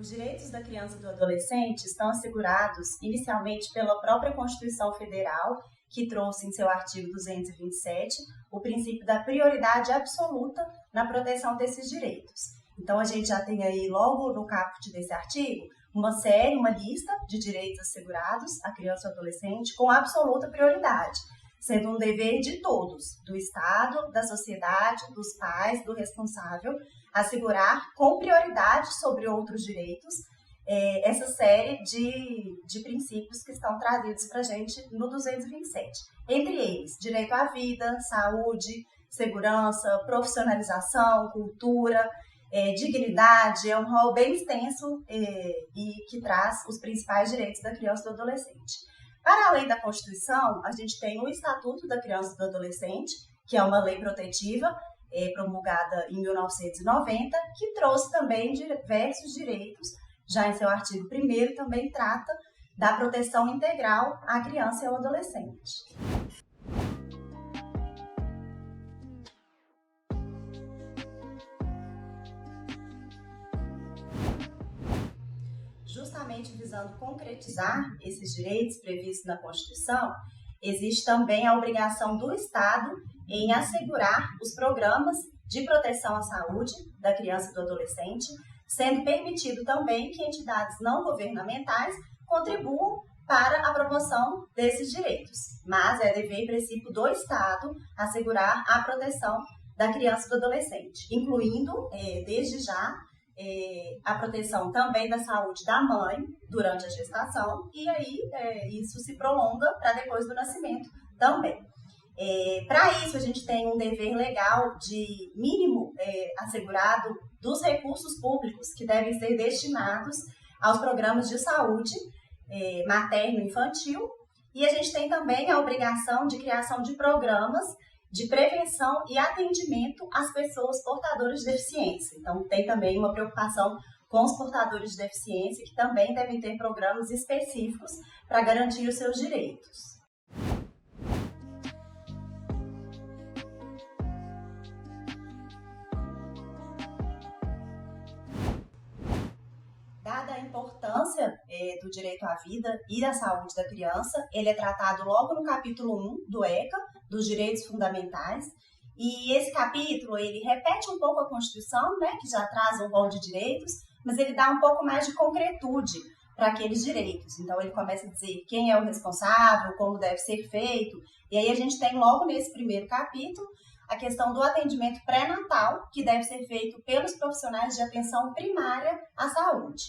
Os direitos da criança e do adolescente estão assegurados inicialmente pela própria Constituição Federal, que trouxe em seu artigo 227 o princípio da prioridade absoluta na proteção desses direitos. Então, a gente já tem aí, logo no caput desse artigo, uma lista de direitos assegurados à criança e ao adolescente com absoluta prioridade, sendo um dever de todos, do Estado, da sociedade, dos pais, do responsável, assegurar com prioridade sobre outros direitos essa série de princípios que estão trazidos para a gente no 227. Entre eles, direito à vida, saúde, segurança, profissionalização, cultura, dignidade, é um rol bem extenso e que traz os principais direitos da criança e do adolescente. Para além da Constituição, a gente tem o Estatuto da Criança e do Adolescente, que é uma lei protetiva promulgada em 1990, que trouxe também diversos direitos, já em seu artigo 1º também trata da proteção integral à criança e ao adolescente. Justamente visando concretizar esses direitos previstos na Constituição, existe também a obrigação do Estado em assegurar os programas de proteção à saúde da criança e do adolescente, sendo permitido também que entidades não governamentais contribuam para a promoção desses direitos. Mas é dever e princípio do Estado assegurar a proteção da criança e do adolescente, incluindo, desde já, a proteção também da saúde da mãe durante a gestação, e aí isso se prolonga para depois do nascimento também. Para isso, a gente tem um dever legal de mínimo assegurado dos recursos públicos que devem ser destinados aos programas de saúde materno-infantil, e a gente tem também a obrigação de criação de programas de prevenção e atendimento às pessoas portadoras de deficiência. Então, tem também uma preocupação com os portadores de deficiência, que também devem ter programas específicos para garantir os seus direitos. Dada a importância do direito à vida e à saúde da criança, ele é tratado logo no capítulo 1 do ECA, dos direitos fundamentais, e esse capítulo ele repete um pouco a Constituição, né, que já traz um rol de direitos, mas ele dá um pouco mais de concretude para aqueles direitos. Então ele começa a dizer quem é o responsável, como deve ser feito, e aí a gente tem logo nesse primeiro capítulo a questão do atendimento pré-natal, que deve ser feito pelos profissionais de atenção primária à saúde.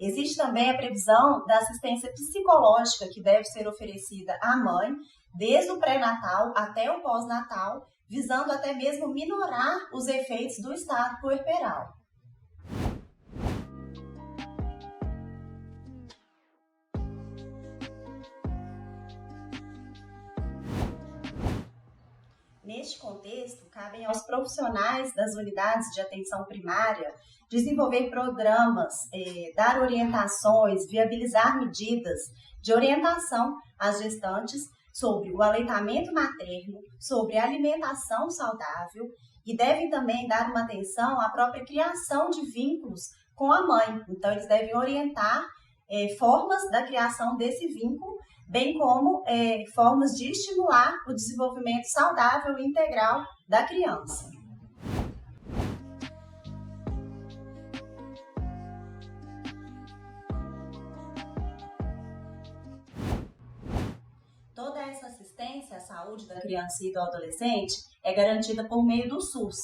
Existe também a previsão da assistência psicológica que deve ser oferecida à mãe, desde o pré-natal até o pós-natal, visando até mesmo minorar os efeitos do estado puerperal. Neste contexto, cabem aos profissionais das unidades de atenção primária desenvolver programas, dar orientações, viabilizar medidas de orientação às gestantes sobre o aleitamento materno, sobre a alimentação saudável e devem também dar uma atenção à própria criação de vínculos com a mãe. Então, eles devem orientar formas da criação desse vínculo, bem como formas de estimular o desenvolvimento saudável e integral da criança. Toda essa assistência à saúde da criança e do adolescente é garantida por meio do SUS,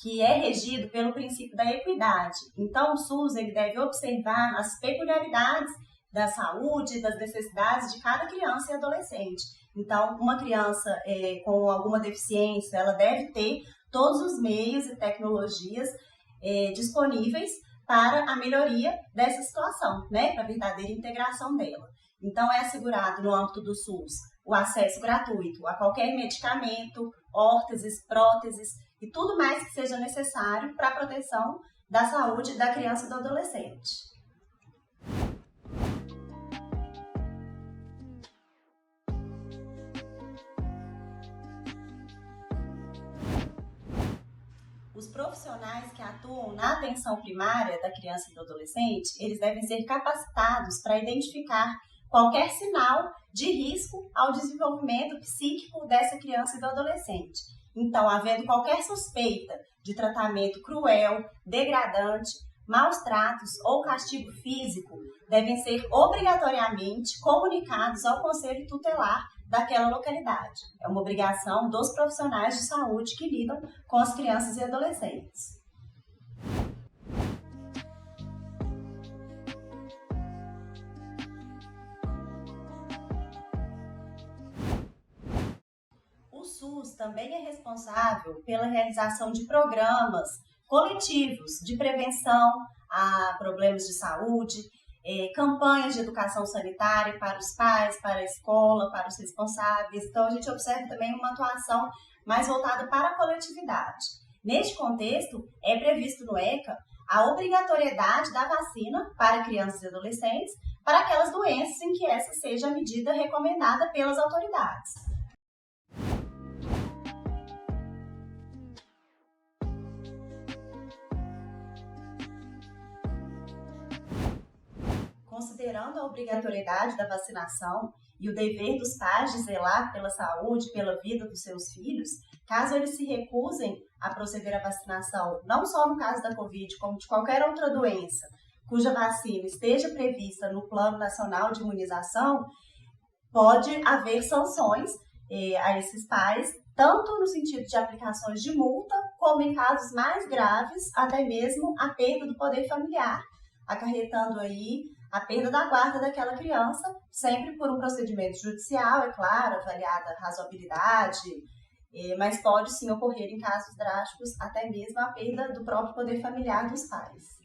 que é regido pelo princípio da equidade. Então, o SUS ele deve observar as peculiaridades da saúde e das necessidades de cada criança e adolescente. Então, uma criança com alguma deficiência, ela deve ter todos os meios e tecnologias disponíveis para a melhoria dessa situação, né, para a verdadeira integração dela. Então, é assegurado no âmbito do SUS o acesso gratuito a qualquer medicamento, órteses, próteses e tudo mais que seja necessário para a proteção da saúde da criança e do adolescente. Os profissionais que atuam na atenção primária da criança e do adolescente, eles devem ser capacitados para identificar qualquer sinal de risco ao desenvolvimento psíquico dessa criança e do adolescente. Então, havendo qualquer suspeita de tratamento cruel, degradante, maus tratos ou castigo físico, devem ser obrigatoriamente comunicados ao conselho tutelar daquela localidade. É uma obrigação dos profissionais de saúde que lidam com as crianças e adolescentes. O SUS também é responsável pela realização de programas coletivos de prevenção a problemas de saúde, campanhas de educação sanitária para os pais, para a escola, para os responsáveis. Então, a gente observa também uma atuação mais voltada para a coletividade. Neste contexto, é previsto no ECA a obrigatoriedade da vacina para crianças e adolescentes para aquelas doenças em que essa seja a medida recomendada pelas autoridades. Considerando a obrigatoriedade da vacinação e o dever dos pais de zelar pela saúde, pela vida dos seus filhos, caso eles se recusem a proceder à vacinação, não só no caso da Covid, como de qualquer outra doença, cuja vacina esteja prevista no Plano Nacional de Imunização, pode haver sanções a esses pais, tanto no sentido de aplicações de multa, como em casos mais graves, até mesmo a perda do poder familiar, acarretando aí a perda da guarda daquela criança, sempre por um procedimento judicial, é claro, avaliada a razoabilidade, mas pode sim ocorrer em casos drásticos até mesmo a perda do próprio poder familiar dos pais.